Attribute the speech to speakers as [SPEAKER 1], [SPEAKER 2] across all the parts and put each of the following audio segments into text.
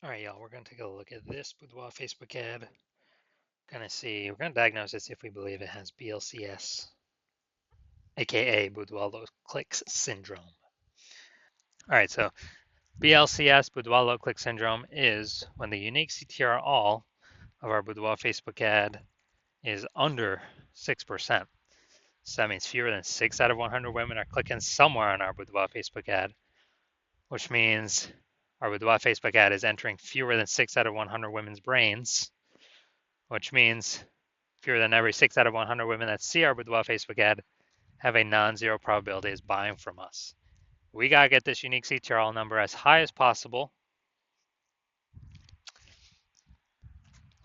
[SPEAKER 1] All right, y'all, we're going to take a look at this Boudoir Facebook ad. We're going to diagnose it, see if we believe it has BLCS, aka Boudoir low clicks syndrome. All right, so BLCS, Boudoir low click syndrome, is when the unique CTR all of our Boudoir Facebook ad is under 6%. So that means fewer than 6 out of 100 women are clicking somewhere on our Boudoir Facebook ad, which means our Boudoir Facebook ad is entering fewer than 6 out of 100 women's brains, which means fewer than every 6 out of 100 women that see our Boudoir Facebook ad have a non-zero probability of buying from us. We got to get this unique CTRL number as high as possible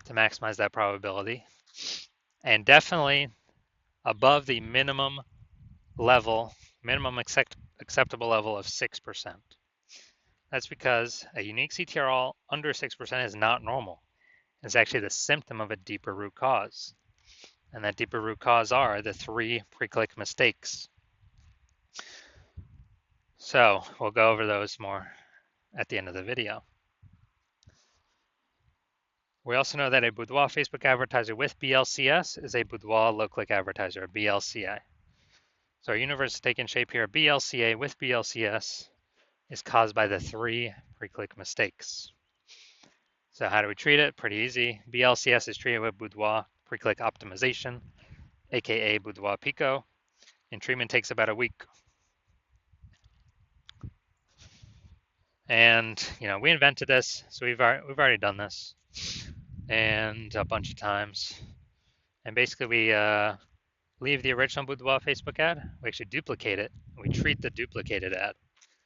[SPEAKER 1] to maximize that probability, and definitely above the minimum acceptable level of 6%. That's because a unique CTRL under 6% is not normal. It's actually the symptom of a deeper root cause. And that deeper root cause are the 3 pre-click mistakes. So we'll go over those more at the end of the video. We also know that a Boudoir Facebook advertiser with BLCS is a Boudoir low-click advertiser, a BLCA. So our universe is taking shape here. BLCA with BLCS is caused by the 3 pre-click mistakes. So how do we treat it? Pretty easy. BLCS is treated with Boudoir pre-click optimization, aka Boudoir Pico, and treatment takes about a week. And we invented this, so we've already done this, and a bunch of times. And basically, we leave the original Boudoir Facebook ad. We actually duplicate it. We treat the duplicated ad.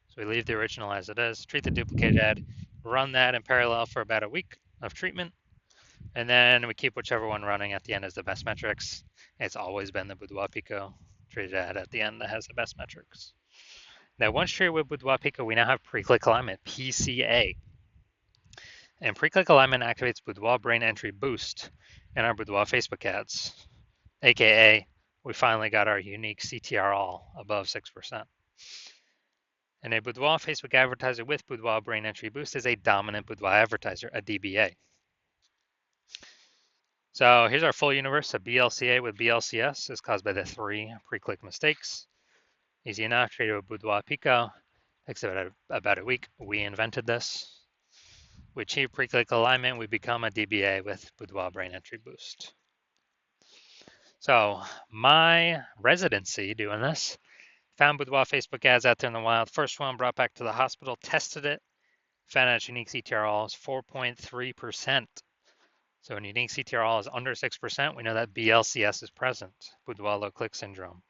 [SPEAKER 1] So we leave the original as it is, treat the duplicated ad, run that in parallel for about a week of treatment, and then we keep whichever one running at the end as the best metrics. It's always been the Boudoir Pico treated ad at the end that has the best metrics. Now, once treated with Boudoir Pico, we now have pre-click alignment, PCA. And pre-click alignment activates Boudoir brain entry boost in our Boudoir Facebook ads, aka we finally got our unique CTR all above 6%. And a Boudoir Facebook advertiser with Boudoir brain entry boost is a dominant Boudoir advertiser, a DBA. So here's our full universe. A BLCA with BLCS is caused by the 3 pre-click mistakes. Easy enough, treated with Boudoir Pico. Takes about a week. We invented this. We achieve pre-click alignment. We become a DBA with Boudoir brain entry boost. So my residency doing this, found Boudoir Facebook ads out there in the wild. First one brought back to the hospital, tested it, found out its unique CTRL is 4.3%. So when unique CTRL is under 6%, we know that BLCS is present, Boudoir low click syndrome.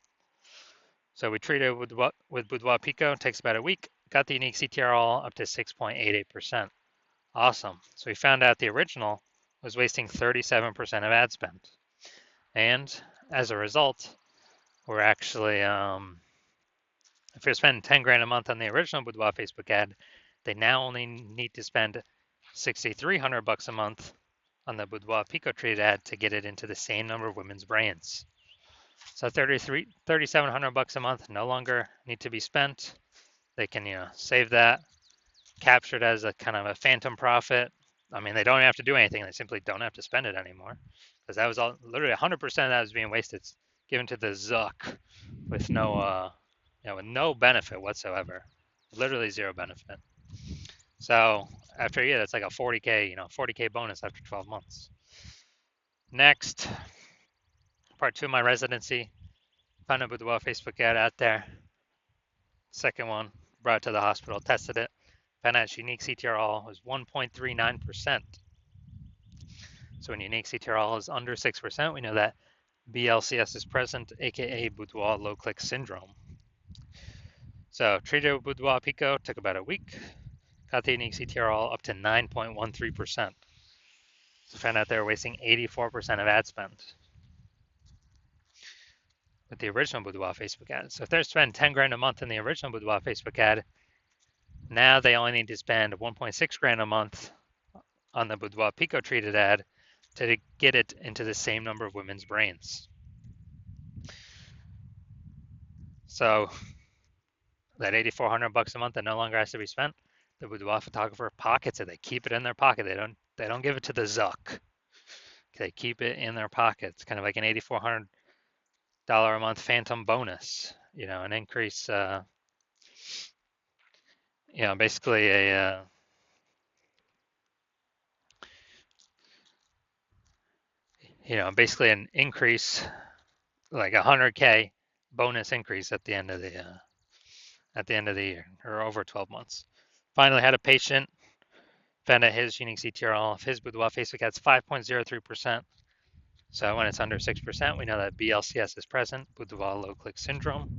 [SPEAKER 1] So we treated with Boudoir Pico, takes about a week, got the unique CTRL up to 6.88%. Awesome. So we found out the original was wasting 37% of ad spend. And as a result, we're actually, if you're spending 10 grand a month on the original Boudoir Facebook ad, they now only need to spend 6,300 bucks a month on the Boudoir Pico treated ad to get it into the same number of women's brains. So 3,700 bucks a month no longer need to be spent. They can, save that, capture it as a kind of a phantom profit. I mean, they don't have to do anything. They simply don't have to spend it anymore, because that was all literally 100% of that was being wasted, given to the Zuck with no, with no benefit whatsoever, literally zero benefit. So after a year, that's like a 40K bonus after 12 months. Next, part 2 of my residency, found a Boudoir Facebook ad out there. Second one, brought it to the hospital, tested it, found out its unique CTRL was 1.39%. So when unique CTRL is under 6%, we know that BLCS is present, aka Boudoir low click syndrome. So treated with Boudoir Pico, took about a week, got the unique CTRL up to 9.13%. So found out they were wasting 84% of ad spend with the original Boudoir Facebook ad. So if they're spending 10 grand a month in the original Boudoir Facebook ad, now they only need to spend 1.6 grand a month on the Boudoir Pico treated ad to get it into the same number of women's brains. So that 8,400 bucks a month that no longer has to be spent, The boudoir photographer pockets it. They keep it in their pocket. They don't give it to the Zuck. They keep it in their pockets, kind of like an $8,400 a month phantom bonus. An increase. Basically basically an increase, like 100K bonus increase at the end of the year, or over 12 months. Finally had a patient found out his unique CTRL of his boudoir Facebook ads 5.03%. So when it's under 6%, we know that BLCS is present, boudoir low click syndrome.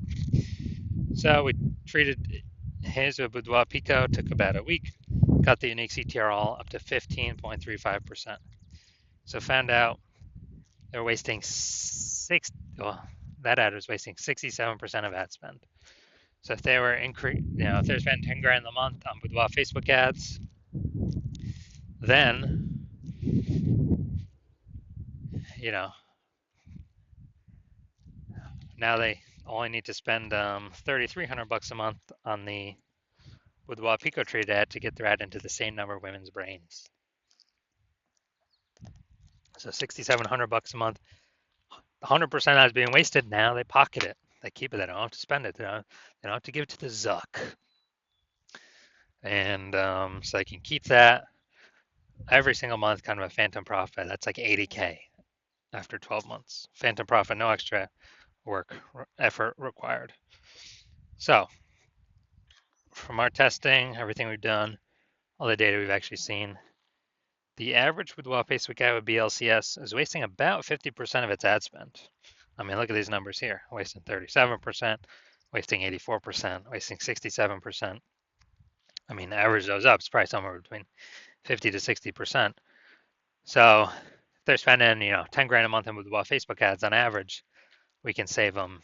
[SPEAKER 1] So we treated his with boudoir pico, took about a week, got the unique CTRL up to 15.35%. So found out they're wasting that ad was wasting 67% of ad spend. So if they were if they're spending 10 grand a month on boudoir Facebook ads, then now they only need to spend $3,300 a month on the boudoir pico trade ad to get their ad into the same number of women's brains. So $6,700 a month, 100% ads being wasted. Now they pocket it. They keep it. They don't have to spend it. They don't have to give it to the Zuck. And so they can keep that every single month, kind of a phantom profit. That's like 80K after 12 months. Phantom profit, no extra effort required. So from our testing, everything we've done, all the data we've actually seen, the average boudoir Facebook ad with BLCS is wasting about 50% of its ad spend. I mean, look at these numbers here, wasting 37%, wasting 84%, wasting 67%. I mean, average those up, it's probably somewhere between 50 to 60%. So if they're spending, 10 grand a month in boudoir Facebook ads on average, we can save them,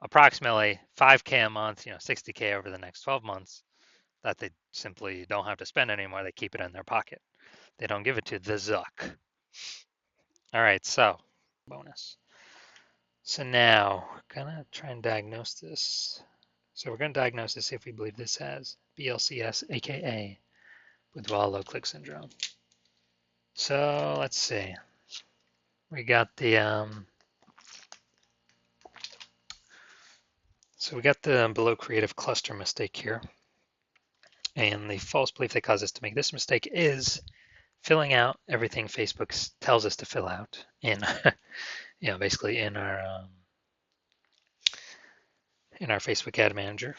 [SPEAKER 1] approximately 5K a month, 60K over the next 12 months that they simply don't have to spend anymore. They keep it in their pocket. They don't give it to the Zuck. All right, so bonus. So now we're gonna try and diagnose this. So we're gonna diagnose this if we believe this has BLCS, aka boudoir low click syndrome. So let's see. We got the below creative cluster mistake here. And the false belief that caused us to make this mistake is filling out everything Facebook tells us to fill out in, basically in our Facebook ad manager.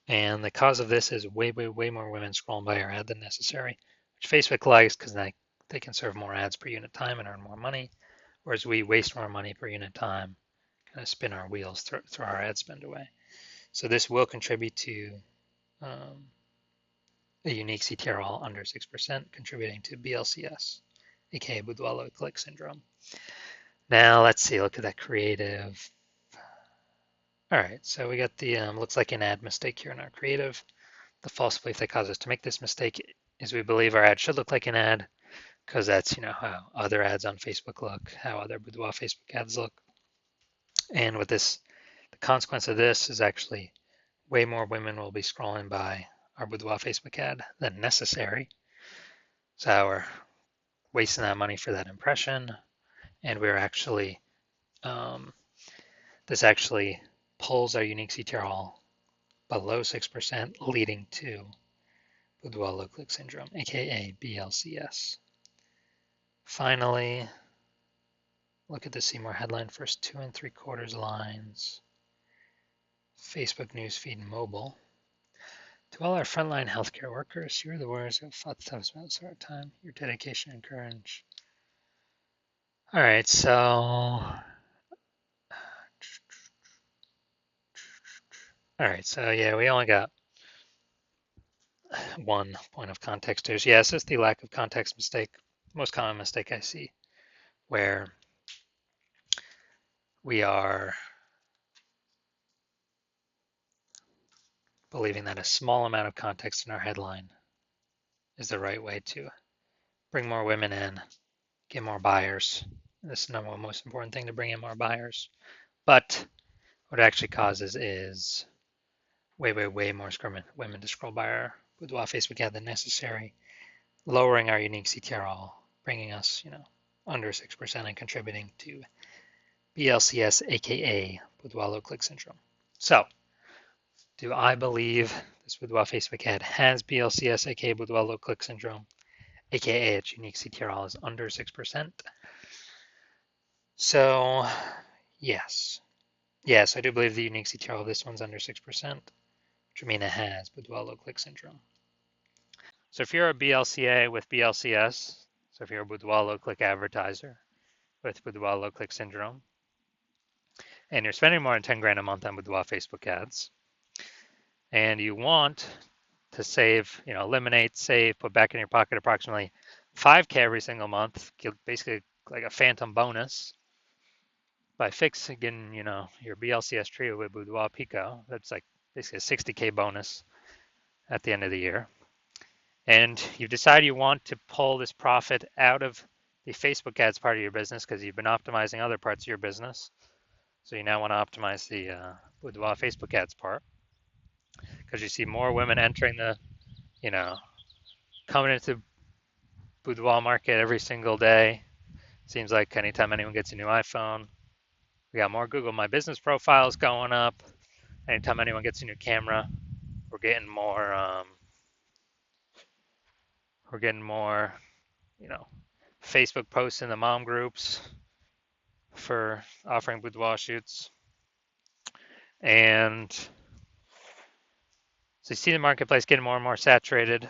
[SPEAKER 1] And the cause of this is way more women scrolling by our ad than necessary, which Facebook likes because they can serve more ads per unit time and earn more money, whereas we waste more money per unit time, kind of spin our wheels, throw our ad spend away. So this will contribute to a unique CTRL under 6%, contributing to BLCS, aka boudoir low click syndrome. Now let's see, look at that creative. All right, so we got the looks like an ad mistake here in our creative. The false belief that caused us to make this mistake is we believe our ad should look like an ad because that's how other ads on Facebook look, how other boudoir Facebook ads look. And with this, the consequence of this is actually way more women will be scrolling by our boudoir Facebook ad than necessary. So we're wasting that money for that impression, and we're actually this actually pulls our unique CTRL below 6%, leading to boudoir low click syndrome, aka BLCS. Finally, look at the See More headline, first 2 3/4 lines. Facebook newsfeed mobile. To all our frontline healthcare workers, you're the warriors who have fought the toughest battles of our time. Your dedication and courage. All right, so yeah, we only got one point of context here. So yeah, this is the lack of context mistake, most common mistake I see, where we are believing that a small amount of context in our headline is the right way to bring more women in, get more buyers. This is the most important thing, to bring in more buyers. But what it actually causes is way more women to scroll by our Boudoir Facebook ad than necessary, lowering our unique CTR, bringing us, under 6% and contributing to BLCS, aka Boudoir low click syndrome. So, do I believe this Boudoir Facebook ad has BLCS, aka Boudoir low click syndrome, aka its unique CTR is under 6%? So, yes. Yes, I do believe the unique CTR of this one's under 6%, which would mean it has Boudoir low click syndrome. So if you're a BLCA with BLCS, so if you're a Boudoir low click advertiser with Boudoir low click syndrome, and you're spending more than 10 grand a month on Boudoir Facebook ads, and you want to save, eliminate, save, put back in your pocket approximately 5K every single month, basically like a phantom bonus by fixing, your BLCS trio with Boudoir Pico. That's like basically a 60K bonus at the end of the year. And you decide you want to pull this profit out of the Facebook ads part of your business because you've been optimizing other parts of your business. So you now want to optimize the Boudoir Facebook ads part because you see more women entering coming into Boudoir market every single day. Seems like anytime anyone gets a new iPhone, we got more Google My Business profiles going up. Anytime anyone gets a new camera, we're getting more. Facebook posts in the mom groups for offering boudoir shoots. And so you see the marketplace getting more and more saturated,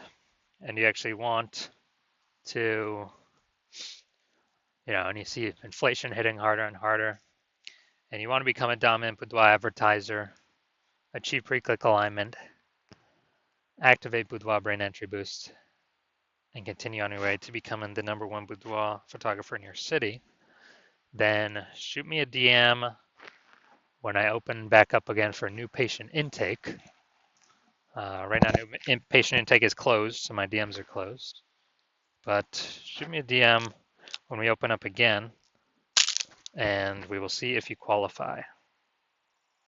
[SPEAKER 1] and you actually want to, and you see inflation hitting harder and harder, and you want to become a dominant boudoir advertiser, achieve pre-click alignment, activate Boudoir brain entry boost, and continue on your way to becoming the #1 boudoir photographer in your city, then shoot me a DM when I open back up again for new patient intake. Right now, new patient intake is closed, so my DMs are closed. But shoot me a DM when we open up again, and we will see if you qualify.